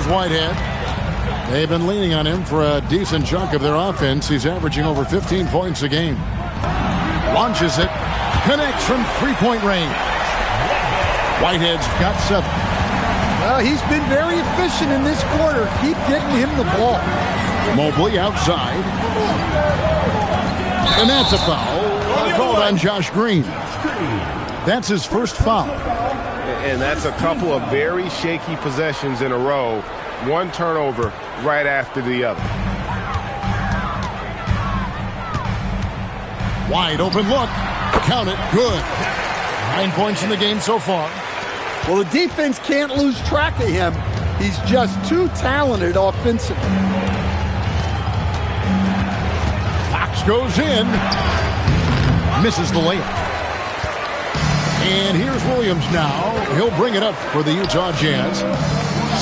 Here's Whitehead. They've been leaning on him for a decent chunk of their offense. He's averaging over 15 points a game. Launches it. Connects from three-point range. Whitehead's got 7. Well, he's been very efficient in this quarter. Keep getting him the ball. Mobley outside. And that's a foul. Called on Josh Green. That's his first foul. And that's a couple of very shaky possessions in a row. One turnover right after the other. Wide open look. Count it. Good. 9 points in the game so far. Well, the defense can't lose track of him. He's just too talented offensively. Fox goes in. Misses the layup. And here's Williams now. He'll bring it up for the Utah Jazz.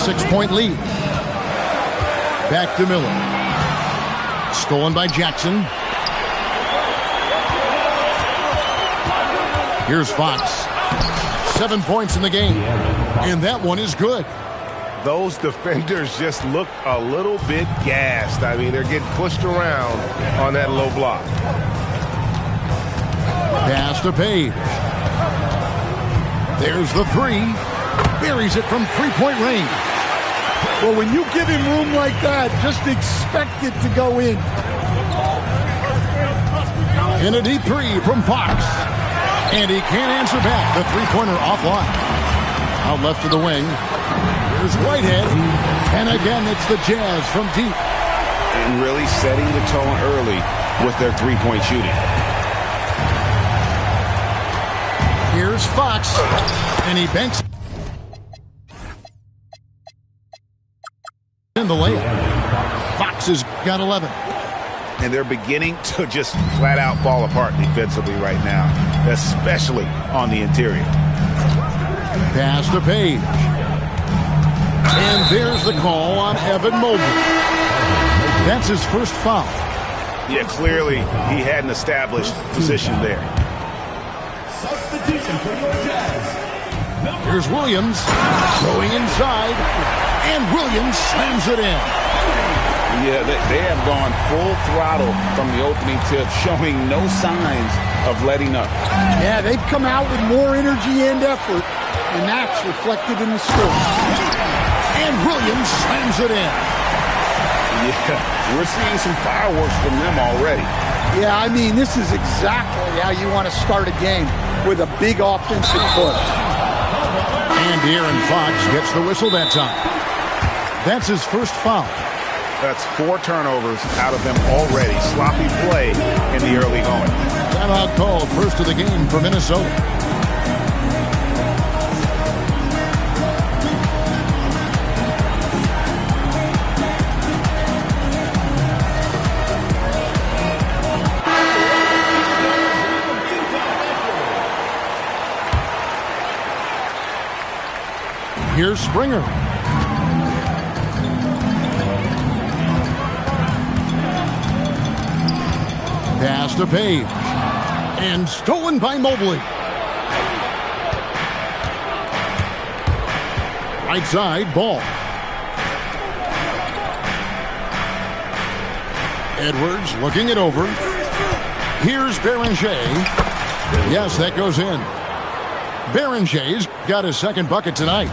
6-point lead. Back to Miller. Stolen by Jackson. Here's Fox. 7 points in the game. And that one is good. Those defenders just look a little bit gassed. I mean, they're getting pushed around on that low block. Pass to Page. There's the three. Buries it from three-point range. Well, when you give him room like that, just expect it to go in. In a deep three from Fox. And he can't answer back. The three-pointer offline. Out left to the wing. Here's Whitehead. And again, it's the Jazz from deep. And really setting the tone early with their three-point shooting. Here's Fox. And he banks in the layup. Fox has got 11. And they're beginning to just flat out fall apart defensively right now, especially on the interior. Pass to Page. And there's the call on Evan Mobley. That's his first foul. Yeah, clearly he had an established position there. Here's Williams going inside, and Williams slams it in. Yeah, they have gone full throttle from the opening tip, showing no signs of letting up. Yeah, they've come out with more energy and effort, and that's reflected in the score. And Williams slams it in. Yeah, we're seeing some fireworks from them already. Yeah, I mean, this is exactly how you want to start a game, with a big offensive push. And De'Aaron Fox gets the whistle that time. That's his first foul. That's 4 turnovers out of them already. Sloppy play in the early going. Timeout called, first of the game for Minnesota. Here's Springer. Pass to Page. And stolen by Mobley. Right side, Ball. Edwards looking it over. Here's Beringer. Yes, that goes in. Berenger's got his second bucket tonight.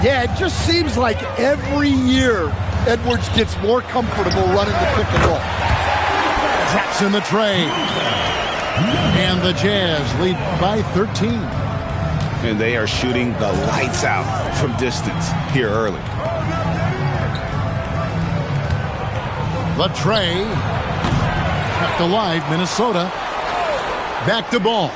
Yeah, it just seems like every year Edwards gets more comfortable running the pick and roll. Drops in the tray. And the Jazz lead by 13. And they are shooting the lights out from distance here early. The tray. Kept alive, Minnesota. Back to Ball.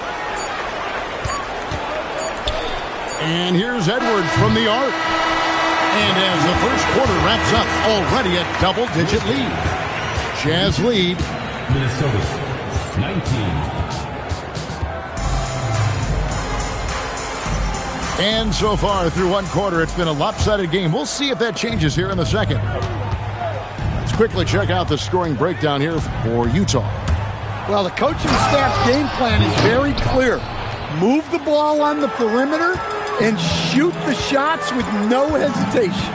And here's Edwards from the arc. And as the first quarter wraps up, already a double-digit lead. Jazz lead. Minnesota, 19. And so far through one quarter, it's been a lopsided game. We'll see if that changes here in the second. Let's quickly check out the scoring breakdown here for Utah. Well, the coaching staff's game plan is very clear. Move the ball on the perimeter and shoot the shots with no hesitation.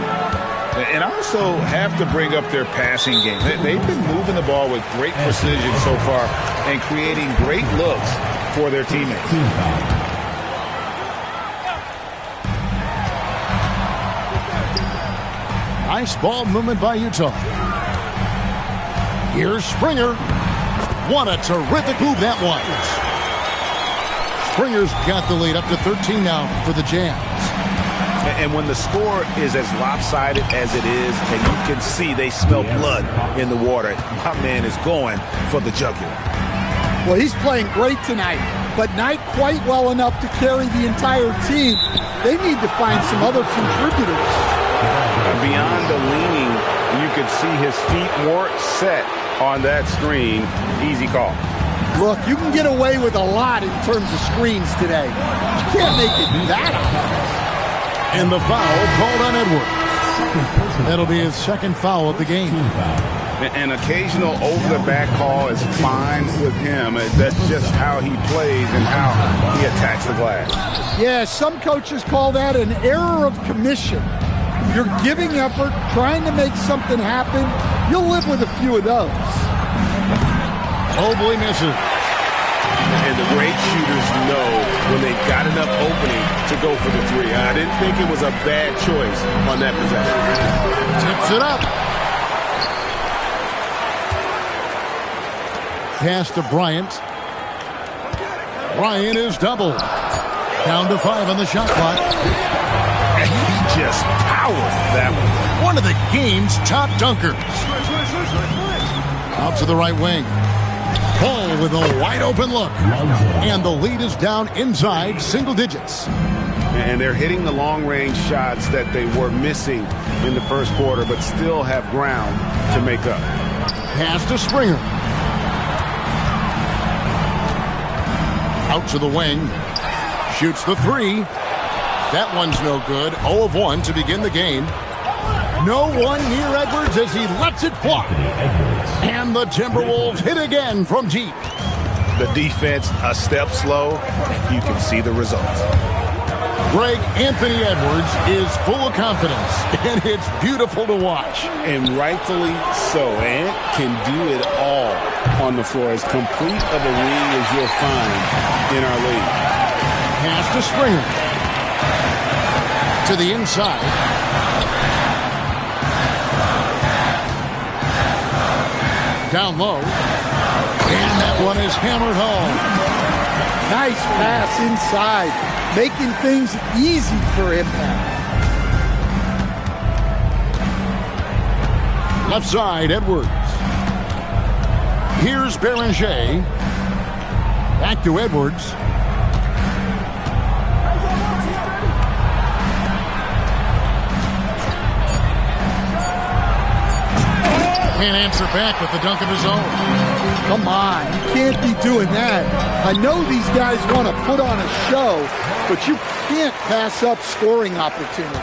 And I also have to bring up their passing game. They've been moving the ball with great precision so far and creating great looks for their teammates. Nice ball movement by Utah. Here's Springer. What a terrific move that was. Springer's got the lead up to 13 now for the Jazz. And when the score is as lopsided as it is, and you can see they smell blood in the water, my man is going for the jugular. Well, he's playing great tonight, but not quite well enough to carry the entire team. They need to find some other contributors. Beyond the leaning, you could see his feet more set on that screen. Easy call. Look, you can get away with a lot in terms of screens today. You can't make it that obvious. And the foul called on Edwards. That'll be his second foul of the game. An occasional over-the-back call is fine with him. That's just how he plays and how he attacks the glass. Yeah, some coaches call that an error of commission. You're giving effort, trying to make something happen. You'll live with a few of those. Mobley misses. And the great shooters know when they've got enough opening to go for the three. I didn't think it was a bad choice on that possession. Tips it up. Pass to Bryant. Bryant is doubled. Down to 5 on the shot clock. And he just powered that one. One of the game's top dunkers. Out to the right wing. Ball with a wide open look. And the lead is down inside single digits. And they're hitting the long-range shots that they were missing in the first quarter, but still have ground to make up. Pass to Springer. Out to the wing. Shoots the three. That one's no good. 0 of 1 to begin the game. No one near Edwards as he lets it fly. And the Timberwolves hit again from deep. The defense a step slow, and you can see the results. Greg, Anthony Edwards is full of confidence, and it's beautiful to watch. And rightfully so. Ant can do it all on the floor. As complete of a wing as you'll find in our league. Pass to Springer. To the inside. Down low. And that one is hammered home. Nice pass inside, making things easy for him now. Left side, Edwards. Here's Beringer. Back to Edwards. Can't answer back with the dunk of his own. Come on, you can't be doing that. I know these guys want to put on a show, but you can't pass up scoring opportunities.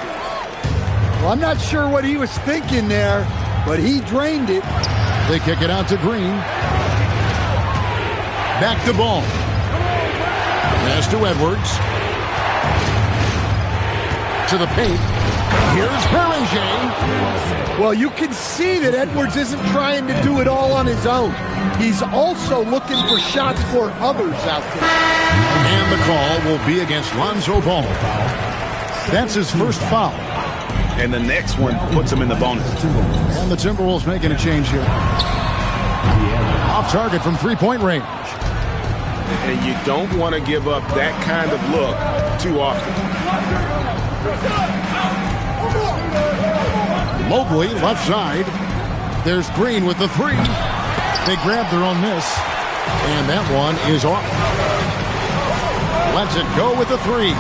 Well, I'm not sure what he was thinking there, but he drained it. They kick it out to Green. Back to Ball. Pass to Edwards. To the paint. Here's Beringer. Well, you can see that Edwards isn't trying to do it all on his own. He's also looking for shots for others out there. And the call will be against Lonzo Ball. That's his first foul. And the next one puts him in the bonus. And the Timberwolves making a change here. Off target from three-point range. And you don't want to give up that kind of look too often. Mobley, left side. There's Green with the three. They grab their own miss. And that one is off. Lets it go with the three.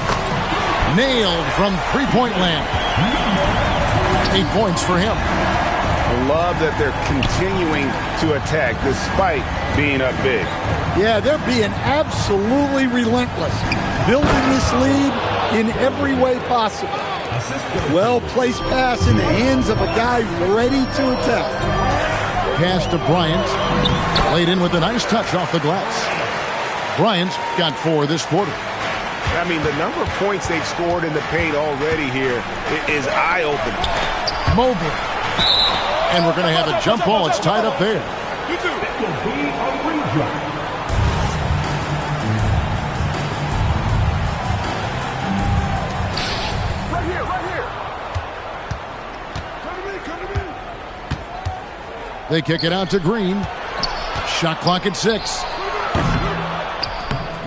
Nailed from three-point land. 8 points for him. I love that they're continuing to attack despite being up big. Yeah, they're being absolutely relentless. Building this lead in every way possible. Well-placed pass in the hands of a guy ready to attack. Pass to Bryant. Laid in with a nice touch off the glass. Bryant's got 4 this quarter. I mean, the number of points they've scored in the paint already here is eye-opening. Mobley. And we're going to have a jump ball. It's tied up there. It will be a redraw. They kick it out to Green. Shot clock at 6.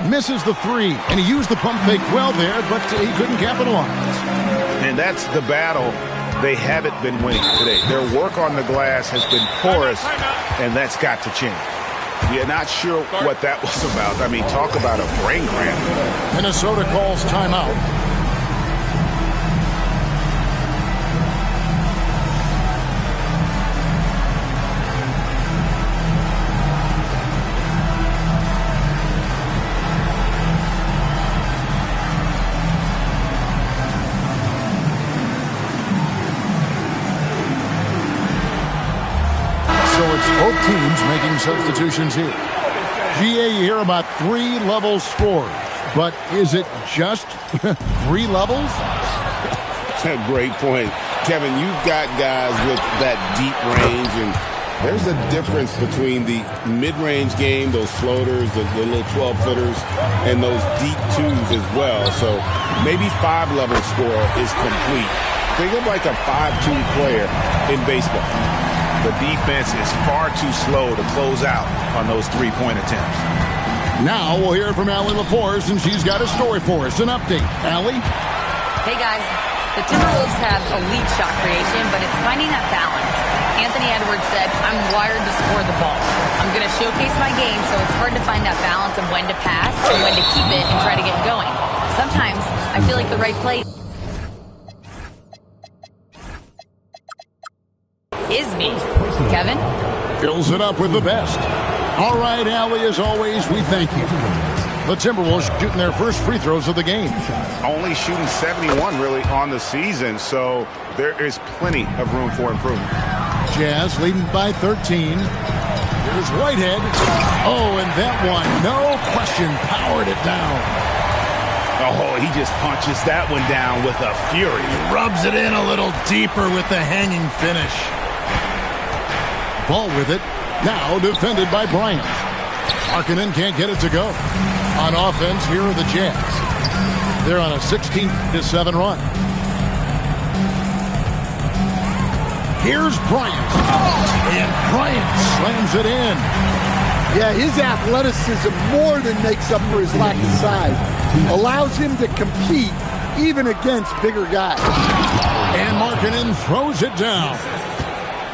Misses the 3, and he used the pump fake well there, but he couldn't capitalize. And that's the battle they haven't been winning today. Their work on the glass has been porous, and that's got to change. Yeah, not sure what that was about. I mean, talk about a brain cramp. Minnesota calls timeout. Both teams making substitutions here. GA, you hear about 3 level scores, but is it just 3 levels? That's a great point. Kevin, you've got guys with that deep range, and there's a difference between the mid-range game, those floaters, the little 12-footers, and those deep twos as well. So maybe 5-level score is complete. Think of like a 5-2 player in baseball. The defense is far too slow to close out on those 3-point attempts. Now we'll hear from Allie LaForce, and she's got a story for us. An update. Allie? Hey, guys. The Timberwolves have elite shot creation, but it's finding that balance. Anthony Edwards said, I'm wired to score the ball. I'm going to showcase my game, so it's hard to find that balance of when to pass and when to keep it and try to get going. Sometimes I feel like the right play is me. Kevin? Fills it up with the best. All right, Allie, as always, we thank you. The Timberwolves shooting their first free throws of the game. Only shooting 71 really on the season, so there is plenty of room for improvement. Jazz leading by 13. Here's Whitehead. Oh, and that one, no question, powered it down. Oh, he just punches that one down with a fury. He rubs it in a little deeper with the hanging finish. Ball with it. Now defended by Bryant. Markkanen can't get it to go. On offense, here are the Jazz. They're on a 16-7 run. Here's Bryant. And Bryant slams it in. Yeah, his athleticism more than makes up for his lack of size. Allows him to compete even against bigger guys. And Markkanen throws it down.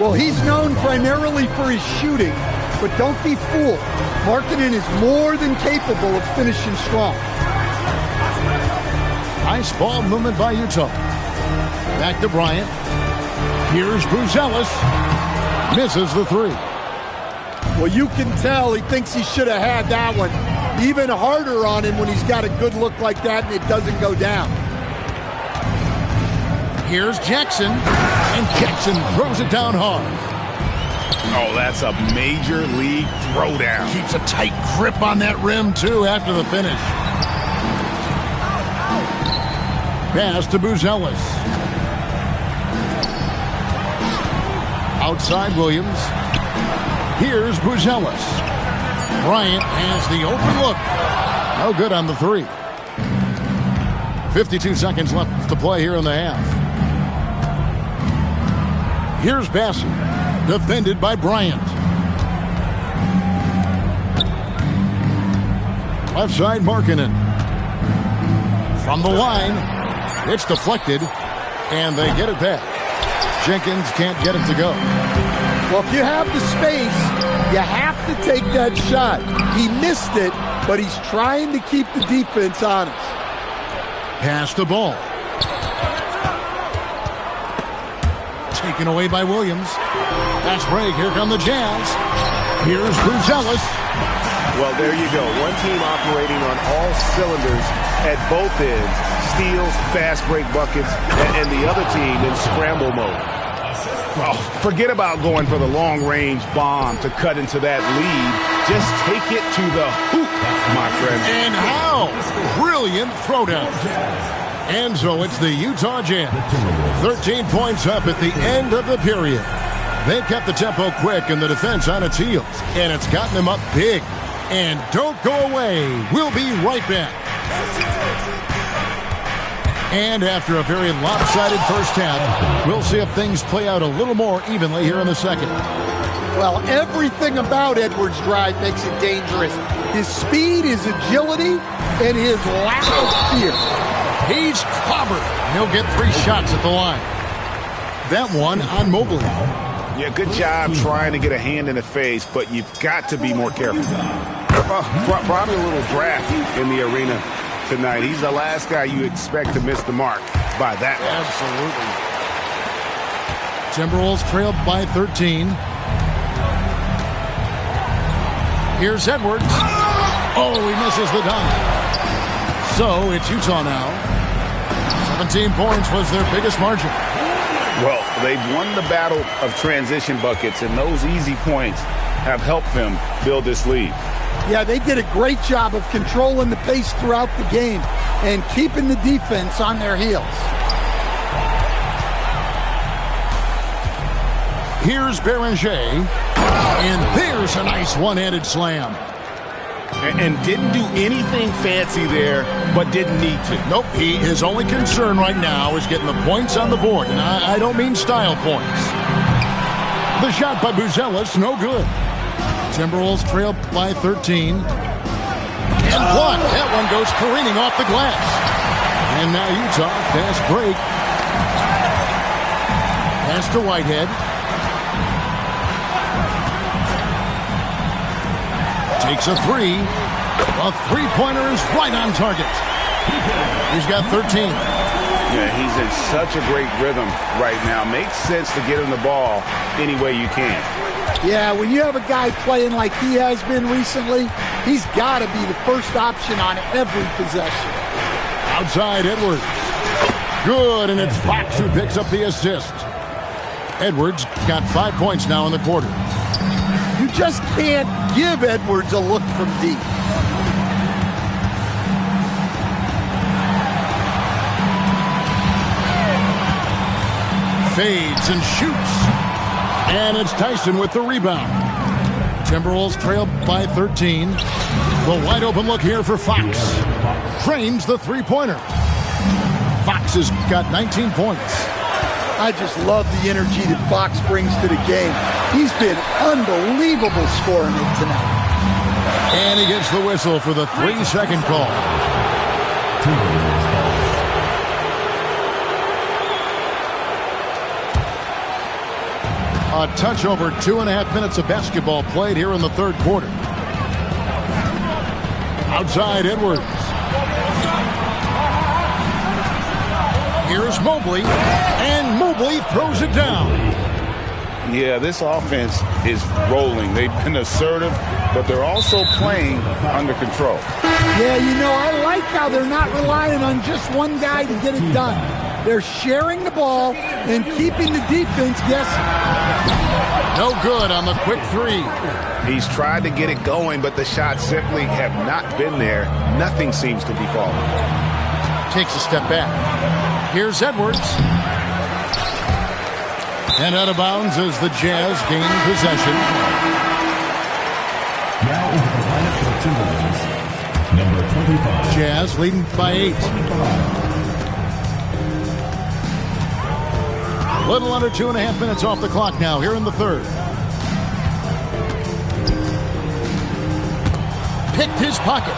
Well, he's known primarily for his shooting, but don't be fooled. Markkanen is more than capable of finishing strong. Nice ball movement by Utah. Back to Bryant. Here's Buzelis. Misses the 3. Well, you can tell he thinks he should have had that one. Even harder on him when he's got a good look like that and it doesn't go down. Here's Jackson. And Jackson throws it down hard. Oh, that's a major league throwdown. Keeps a tight grip on that rim, too, after the finish. Pass to Buzelis. Outside Williams. Here's Buzelis. Bryant has the open look. No good on the 3. 52 seconds left to play here in the half. Here's Bassey. Defended by Bryant. Left side, Markkanen. From the line. It's deflected. And they get it back. Jenkins can't get it to go. Well, if you have the space, you have to take that shot. He missed it, but he's trying to keep the defense honest. Pass the ball. Taken away by Williams. Fast break. Here come the Jazz. Here's Buzelis. Well, there you go. One team operating on all cylinders at both ends. Steals, fast break buckets, and the other team in scramble mode. Oh, forget about going for the long-range bomb to cut into that lead. Just take it to the hoop, my friend. And how? Brilliant throwdown. And so it's the Utah Jazz. 13 points up at the end of the period. They've kept the tempo quick and the defense on its heels. And it's gotten them up big. And don't go away. We'll be right back. And after a very lopsided first half, we'll see if things play out a little more evenly here in the second. Well, everything about Edwards' drive makes it dangerous. His speed, his agility, and his lack of fear. He's clobbered. He'll get 3 shots at the line. That one on Mobley. Yeah, good job trying to get a hand in the face, but you've got to be more careful. Probably a little draft in the arena tonight. He's the last guy you expect to miss the mark by that much. Absolutely. Timberwolves trailed by 13. Here's Edwards. Oh, he misses the dunk. So it's Utah now. 17 points was their biggest margin. Well, they've won the battle of transition buckets, and those easy points have helped them build this lead. Yeah, they did a great job of controlling the pace throughout the game and keeping the defense on their heels. Here's Beranger. And there's a nice one-handed slam. And didn't do anything fancy there, but didn't need to. Nope, his only concern right now is getting the points on the board. And I don't mean style points. The shot by Buzelis, no good. Timberwolves trail by 13. And blocked. That one goes careening off the glass. And now Utah, fast break. Pass to Whitehead. Takes a 3. A three-pointer is right on target. He's got 13. Yeah, he's in such a great rhythm right now. Makes sense to get him the ball any way you can. Yeah, when you have a guy playing like he has been recently, he's got to be the first option on every possession. Outside Edwards. Good, and it's Fox who picks up the assist. Edwards got 5 points now in the quarter. You just can't give Edwards a look from deep. Fades and shoots. And it's Tyson with the rebound. Timberwolves trail by 13. The wide open look here for Fox. Trains the three-pointer. Fox has got 19 points. I just love the energy that Fox brings to the game. He's been unbelievable scoring it tonight. And he gets the whistle for the 3-second call. A touch over 2.5 minutes of basketball played here in the third quarter. Outside Edwards. Here's Mobley, and Mobley throws it down. Yeah, this offense is rolling. They've been assertive, but they're also playing under control. Yeah, you know, I like how they're not relying on just one guy to get it done. They're sharing the ball and keeping the defense guessing. No good on the quick 3. He's tried to get it going, but the shots simply have not been there. Nothing seems to be falling. Takes a step back. Here's Edwards. And out of bounds as the Jazz gain possession. Now into the lineup for Timberwolves, number 25. Jazz leading by 8. A little under 2.5 minutes off the clock now here in the third. Picked his pocket.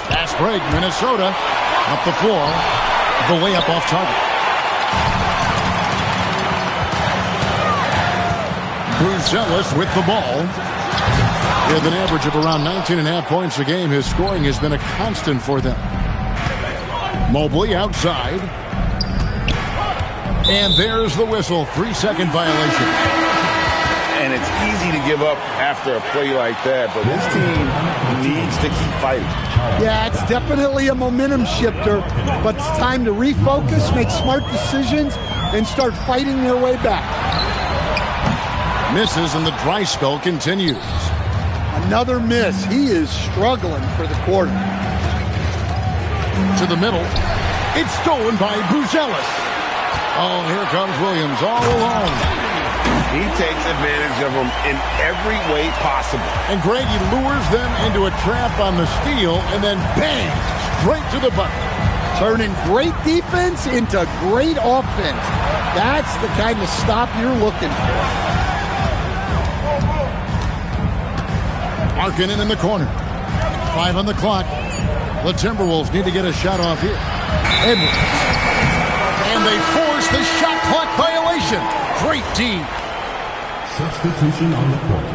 Fast break, Minnesota up the floor. The layup off target. Buzelis with the ball. With an average of around 19.5 points a game, his scoring has been a constant for them. Mobley outside. And there's the whistle. 3-second violation. And it's easy to give up after a play like that, but this team needs to keep fighting. Yeah, it's definitely a momentum shifter, but it's time to refocus, make smart decisions, and start fighting their way back. Misses and the dry spell continues. Another miss. He is struggling for the quarter. To the middle. It's stolen by Buzelis. Oh, here comes Williams all alone. He takes advantage of them in every way possible. And Greg, he lures them into a trap on the steal, and then bang, straight to the bucket. Turning great defense into great offense. That's the kind of stop you're looking for. Markkanen in the corner. 5 on the clock. The Timberwolves need to get a shot off here. Edwards. And they force the shot clock violation. Great team. Substitution on the court.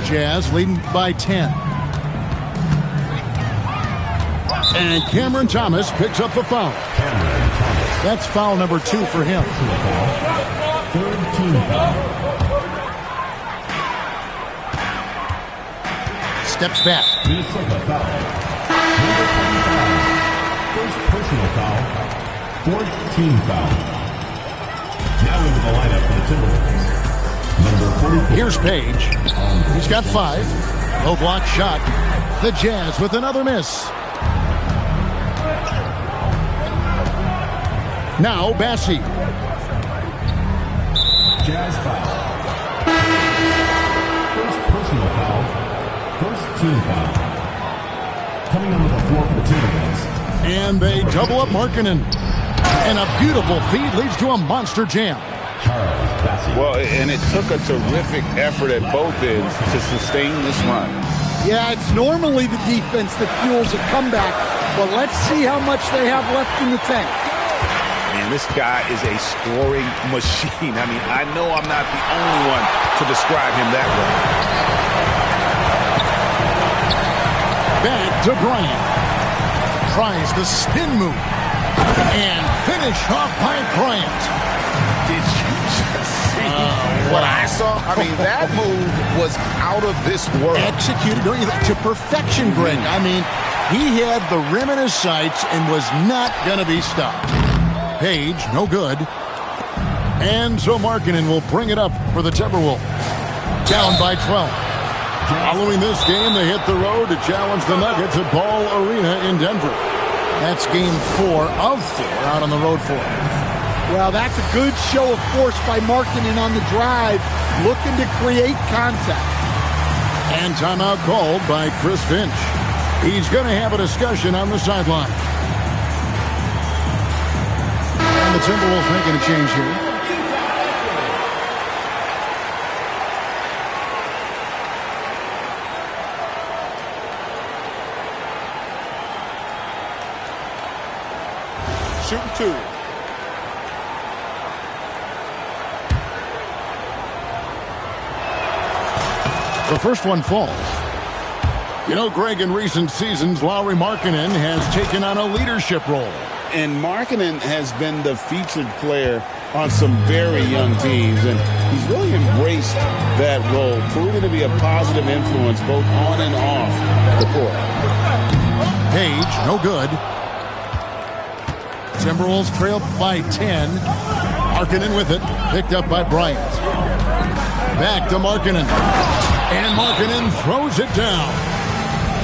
Jazz leading by 10. And Cameron Thomas picks up the foul. That's foul number 2 for him. Third team foul. Steps back. Minnesota foul. Number 25. First personal foul. Fourth team foul. Now into the lineup for the Timberwolves. Number 44. Here's Page. He's got 5. Low block shot. The Jazz with another miss. Now Bassi. Jazz foul. First personal foul. First team foul. Coming onto the floor for the Timberwolves. And they double up Markkanen. And a beautiful feed leads to a monster jam. Charles Bassi. Well, and it took a terrific effort at both ends to sustain this run. Yeah, it's normally the defense that fuels a comeback, but let's see how much they have left in the tank. Man, this guy is a scoring machine. I mean, I know I'm not the only one to describe him that way. Back to Bryant. Tries the spin move. And finish off by Bryant. Did you just see what I saw? I mean, that move was out of this world. Executed to perfection, Greg. I mean, he had the rim in his sights and was not going to be stopped. Page, no good. And so Markkanen will bring it up for the Timberwolves. Down by 12. Following this game, they hit the road to challenge the Nuggets at Ball Arena in Denver. That's game 4 of 4 out on the road for them. Well, that's a good show of force by Markkanen on the drive, looking to create contact. And timeout called by Chris Finch. He's going to have a discussion on the sideline. And the Timberwolves making a change here. Shooting 2. The first one falls. You know, Greg, in recent seasons, Lauri Markkanen has taken on a leadership role. And Markkanen has been the featured player on some very young teams, and he's really embraced that role, proving to be a positive influence both on and off the court. Page, no good. Timberwolves trail by 10. Markkanen with it, picked up by Bryant. Back to Markkanen. And Markkanen throws it down.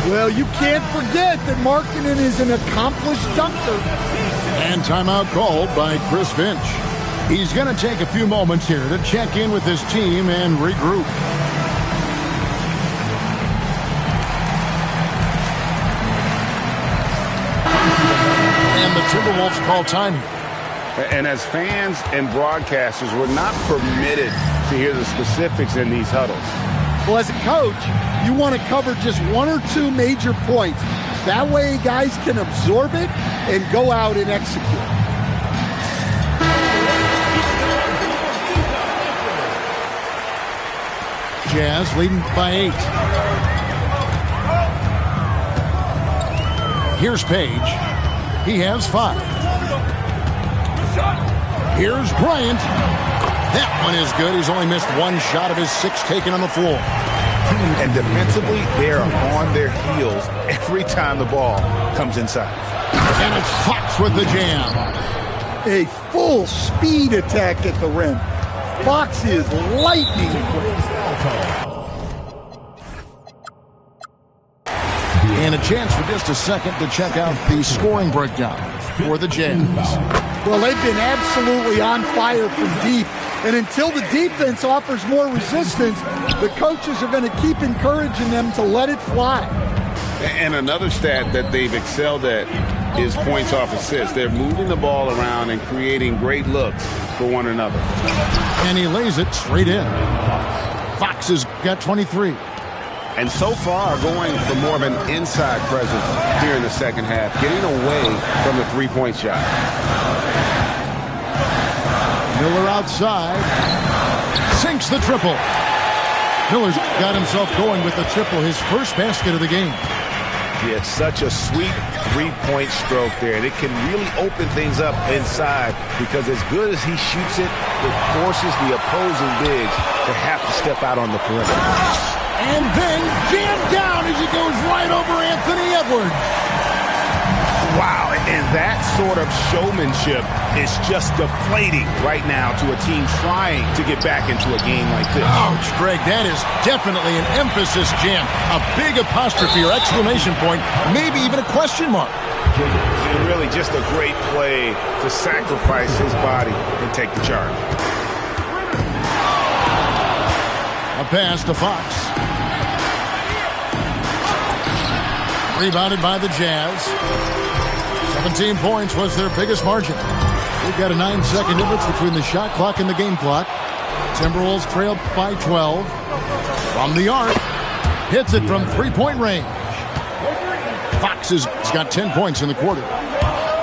Well, you can't forget that Markkanen is an accomplished dunker. And timeout called by Chris Finch. He's going to take a few moments here to check in with his team and regroup. And the Timberwolves call time here. And as fans and broadcasters, we're not permitted to hear the specifics in these huddles. Well, as a coach, you want to cover just 1 or 2 major points. That way guys can absorb it and go out and execute. Jazz leading by 8. Here's Page. He has 5. Here's Bryant. That one is good. He's only missed 1 shot of his 6 taken on the floor. And defensively, they're on their heels every time the ball comes inside. And it's Fox with the jam. A full speed attack at the rim. Fox is lightning quick. And a chance for just a second to check out the scoring breakdown for the Jazz. Well, they've been absolutely on fire from deep. And until the defense offers more resistance, the coaches are going to keep encouraging them to let it fly. And another stat that they've excelled at is points off assists. They're moving the ball around and creating great looks for one another. And he lays it straight in. Fox has got 23. And so far, going for more of an inside presence here in the second half, getting away from the three-point shot. Miller outside. Sinks the triple. Miller's got himself going with the triple, his first basket of the game. He had such a sweet three-point stroke there, and it can really open things up inside because as good as he shoots it, it forces the opposing bigs to have to step out on the perimeter. And then jammed down as he goes right over Anthony Edwards. Wow, and that sort of showmanship is just deflating right now to a team trying to get back into a game like this. Ouch, Greg, that is definitely an emphasis jam. A big apostrophe or exclamation point, maybe even a question mark. And really just a great play to sacrifice his body and take the charge. A pass to Fox. Rebounded by the Jazz. 17 points was their biggest margin. We've got a 9-second difference between the shot clock and the game clock. Timberwolves trailed by 12. From the arc. Hits it from three-point range. Fox has got 10 points in the quarter.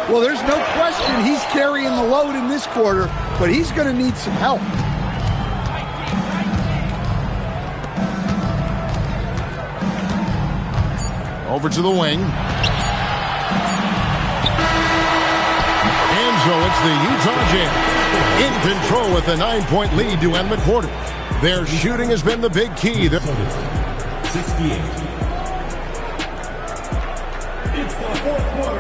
Well, there's no question he's carrying the load in this quarter, but he's going to need some help. Over to the wing. And so it's the Utah Jazz in control with a 9-point lead to end the quarter. Their shooting has been the big key. 68.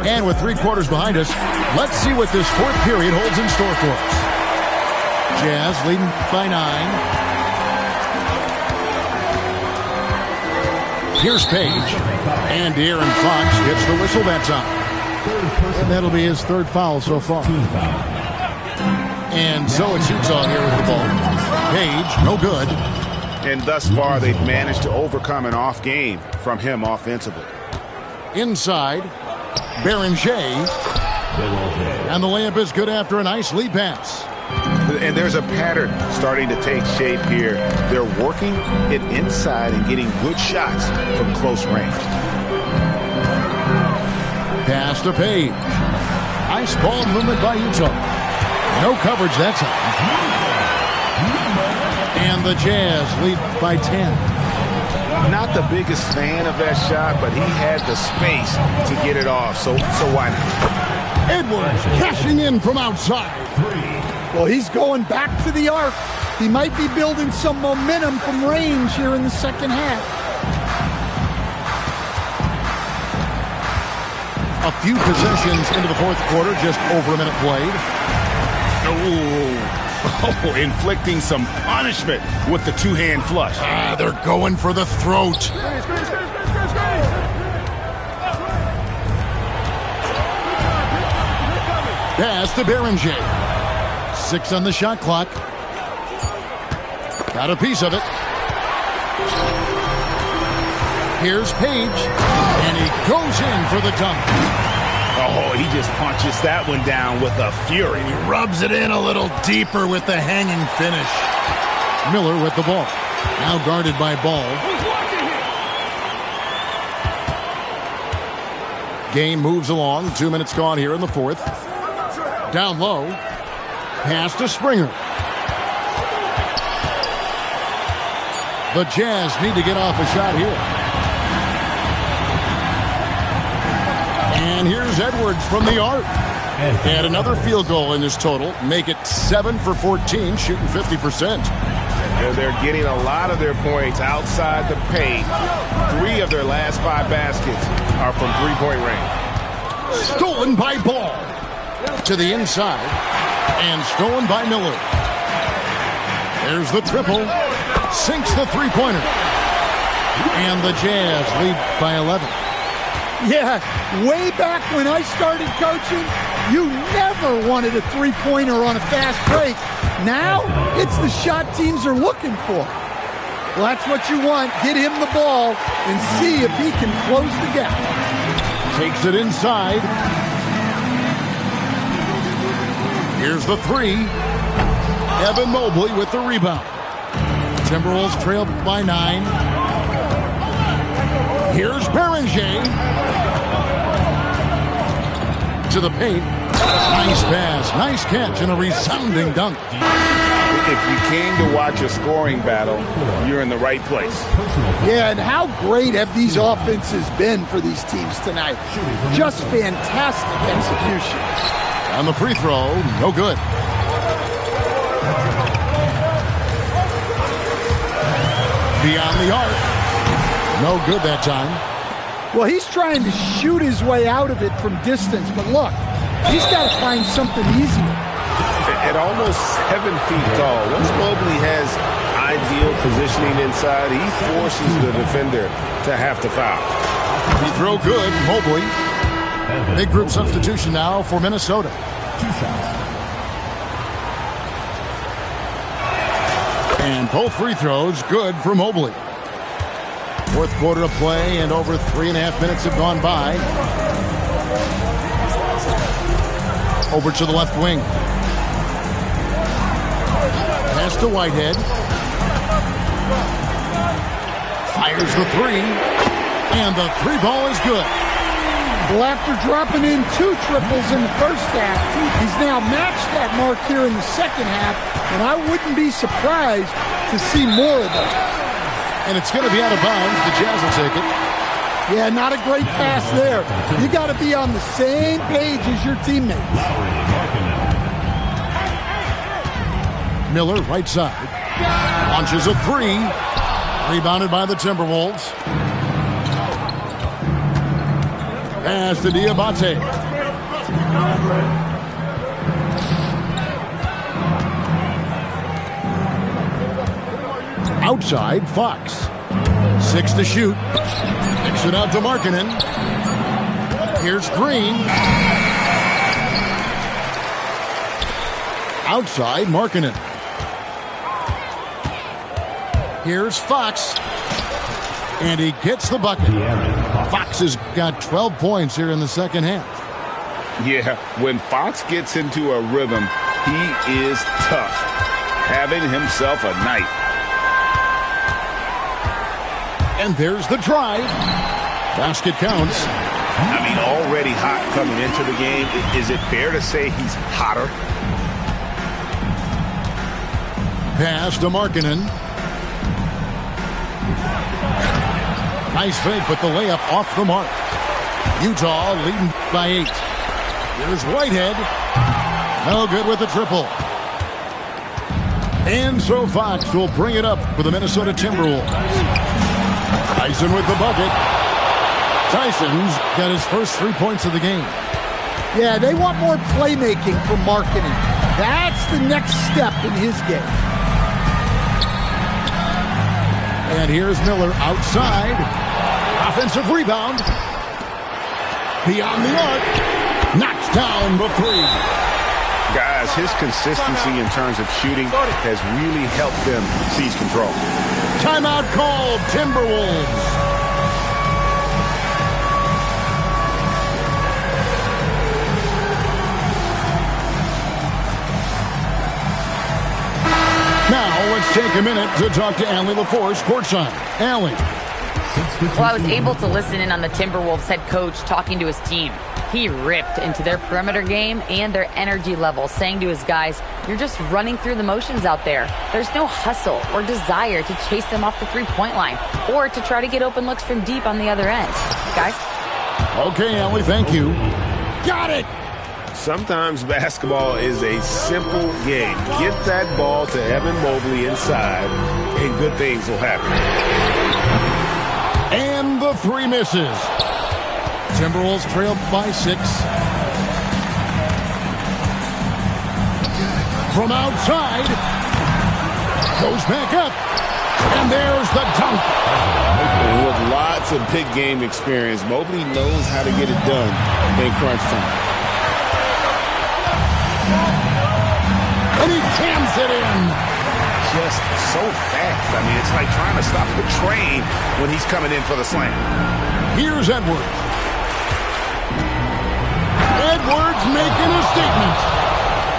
And with 3 quarters behind us, let's see what this fourth period holds in store for us. Jazz leading by 9. Here's Page. And De'Aaron Fox gets the whistle that time. And that'll be his third foul so far. And so it's Utah here with the ball. Page, no good. And thus far, they've managed to overcome an off game from him offensively. Inside, Beringer. And the layup is good after a nice lead pass. And there's a pattern starting to take shape here. They're working it inside and getting good shots from close range. Pass to Page. Nice ball movement by Utah. No coverage that time. And the Jazz lead by 10. Not the biggest fan of that shot, but he had the space to get it off, so why not? Edwards cashing in from outside. Well, he's going back to the arc. He might be building some momentum from range here in the second half. A few possessions into the fourth quarter, just over a minute played. Oh, inflicting some punishment with the two-hand flush. They're going for the throat. Pass to Beringer. 6 on the shot clock. Got a piece of it. Here's Page. And he goes in for the dunk. Oh, he just punches that one down with a fury. He rubs it in a little deeper with the hanging finish. Miller with the ball. Now guarded by Ball. Game moves along. 2 minutes gone here in the fourth. Down low. Pass to Springer. The Jazz need to get off a shot here. And here's Edwards from the arc. And another field goal in this total. Make it 7 for 14, shooting 50%. They're getting a lot of their points outside the paint. 3 of their last 5 baskets are from three-point range. Stolen by Ball. To the inside. And stolen by Miller. There's the triple. Sinks the three-pointer. And the Jazz lead by 11. Yeah, way back when I started coaching, you never wanted a three-pointer on a fast break. Now, it's the shot teams are looking for. Well, that's what you want. Get him the ball and see if he can close the gap. Takes it inside. Here's the three. Evan Mobley with the rebound. Timberwolves trail by 9. Here's Beringer. To the paint. Nice pass. Nice catch and a resounding dunk. If you came to watch a scoring battle, you're in the right place. Yeah, and how great have these offenses been for these teams tonight? Just fantastic execution. On the free throw, no good. Beyond the arc. No good that time. Well, he's trying to shoot his way out of it from distance, but look, he's got to find something easier. At almost 7 feet tall, once Mobley has ideal positioning inside, he forces the defender to have to foul. Free throw good, Mobley. Big group substitution now for Minnesota. 2 shots. And both free throws good for Mobley. Fourth quarter of play and over 3.5 minutes have gone by. Over to the left wing. Pass to Whitehead. Fires the three. And the three ball is good. Well, after dropping in 2 triples in the first half, he's now matched that mark here in the second half, and I wouldn't be surprised to see more of those. And it's going to be out of bounds. The Jazz will take it. Yeah, not a great pass there. You got to be on the same page as your teammates. Miller, right side. Launches a three. Rebounded by the Timberwolves. Pass to Diabate. Outside, Fox. 6 to shoot. Kicks it out to Markkanen. Here's Green. Outside, Markkanen. Here's Fox. And he gets the bucket. Fox has got 12 points here in the second half. Yeah, when Fox gets into a rhythm, he is tough. Having himself a night. And there's the drive. Basket counts. I mean, already hot coming into the game. Is it fair to say he's hotter? Pass to Markkanen. Nice fake, but the layup off the mark. Utah leading by 8. Here's Whitehead. No good with the triple. And so Fox will bring it up for the Minnesota Timberwolves. Tyson with the bucket. Tyson's got his first 3 points of the game. Yeah, they want more playmaking from Markkanen. That's the next step in his game. And here's Miller outside. Offensive rebound. Beyond the arc. Knocks down the three. Guys, his consistency in terms of shooting has really helped them seize control. Timeout called, Timberwolves. Now, let's take a minute to talk to Allie LaForce courtside. Allie. Well, I was able to listen in on the Timberwolves head coach talking to his team. He ripped into their perimeter game and their energy level, saying to his guys, you're just running through the motions out there. There's no hustle or desire to chase them off the three-point line or to try to get open looks from deep on the other end. Guys? Okay, Allie, thank you. Got it! Sometimes basketball is a simple game. Get that ball to Evan Mobley inside, and good things will happen. And the three misses. Timberwolves trail by 6. From outside. Goes back up. And there's the dunk. And with lots That's a big game experience. Mobley knows how to get it done in crunch time. And he jams it in. Just so fast. I mean, it's like trying to stop the train when he's coming in for the slam. Here's Edwards. Edwards making a statement.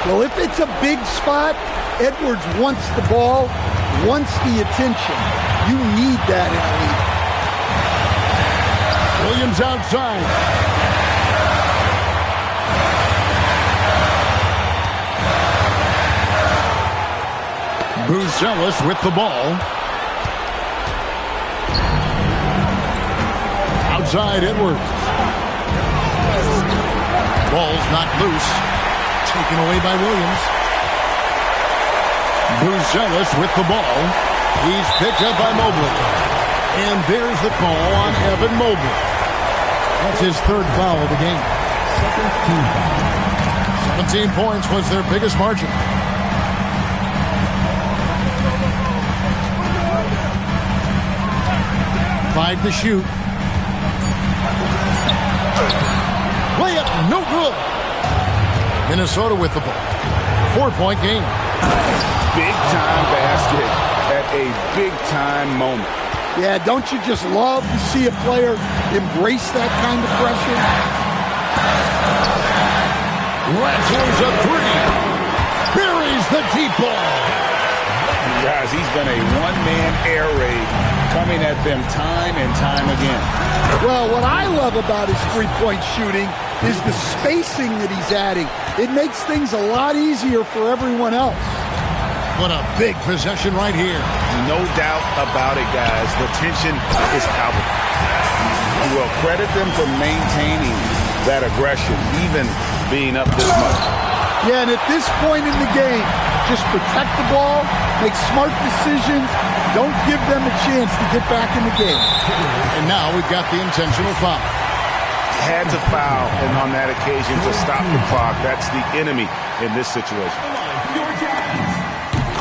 Well, if it's a big spot, Edwards wants the ball, wants the attention. You need that in a lead. Williams outside. Buzelis with the ball. Outside Edwards. Ball's not loose. Taken away by Williams. Buzelis with the ball. He's picked up by Mobley. And there's the call on Evan Mobley. That's his third foul of the game. 17 points was their biggest margin. Five to shoot. Layup, no good. Minnesota with the ball. 4-point game. Big-time basket at a big-time moment. Yeah, don't you just love to see a player embrace that kind of pressure? Rattles a three. Buries the deep ball. Guys, he's been a one-man air raid coming at them time and time again. Well, what I love about his three-point shooting is the spacing that he's adding. It makes things a lot easier for everyone else. What a big possession right here. No doubt about it, guys. The tension is palpable. Well, credit them for maintaining that aggression, even being up this much. Yeah, and at this point in the game, just protect the ball, make smart decisions, don't give them a chance to get back in the game. And now we've got the intentional foul. Had to foul, and on that occasion to stop the clock. That's the enemy in this situation.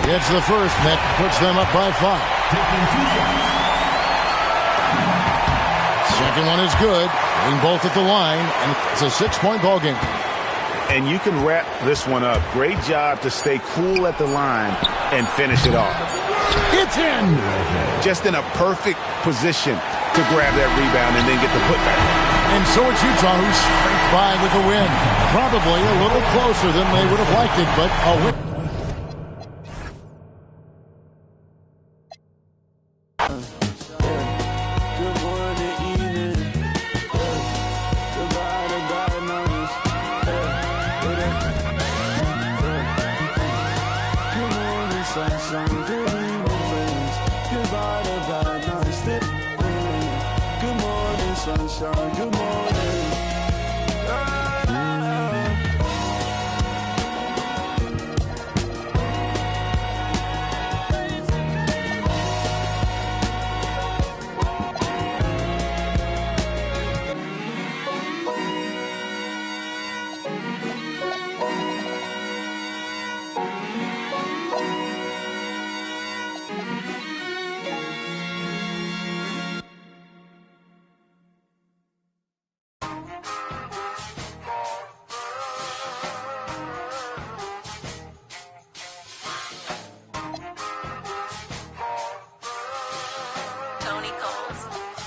It's the first that puts them up by 5. Second one is good. Hitting both at the line, and it's a 6-point ball game. And you can wrap this one up. Great job to stay cool at the line and finish it off. It's in! Just in a perfect position to grab that rebound and then get the putback. And so it's Utah who scraped by with the win. Probably a little closer than they would have liked it, but a win.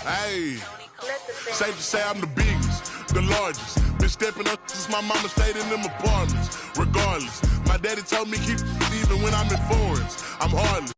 Hey, safe to say I'm the biggest, the largest. Been stepping up since my mama stayed in them apartments. Regardless, my daddy told me keep even when I'm in foreigns. I'm heartless.